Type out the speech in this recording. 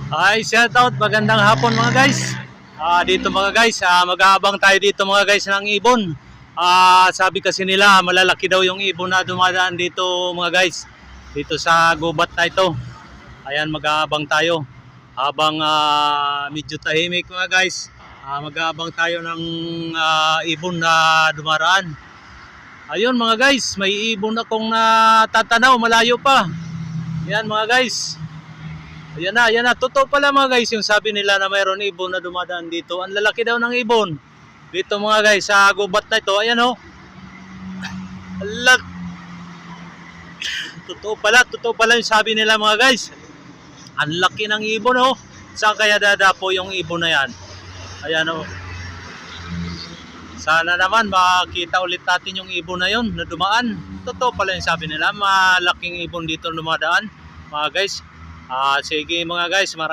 Ay, shout out, magandang hapon mga guys. Dito mga guys, mag-aabang tayo dito mga guys ng ibon. Sabi kasi nila malalaki daw yung ibon na dumadaan dito mga guys. Dito sa gubat na ito. Ayan, mag-aabang tayo. Habang medyo tahimik mga guys, mag-aabang tayo ng ibon na dumaraan. Ayun mga guys, may ibon akong natatanaw malayo pa. Ayan mga guys. Ayan na. Totoo pala mga guys yung sabi nila na mayroon ibon na dumadaan dito. Ang lalaki daw ng ibon. Dito mga guys, sa gubat na ito. Ayan o. Totoo pala yung sabi nila mga guys. Ang laki ng ibon o. Saan kaya dadapo yung ibon na yan? Ayan o. Sana naman makita ulit natin yung ibon na yun na dumaan. Totoo pala yung sabi nila. Malaking ibon dito dumadaan mga guys. Sige mga guys.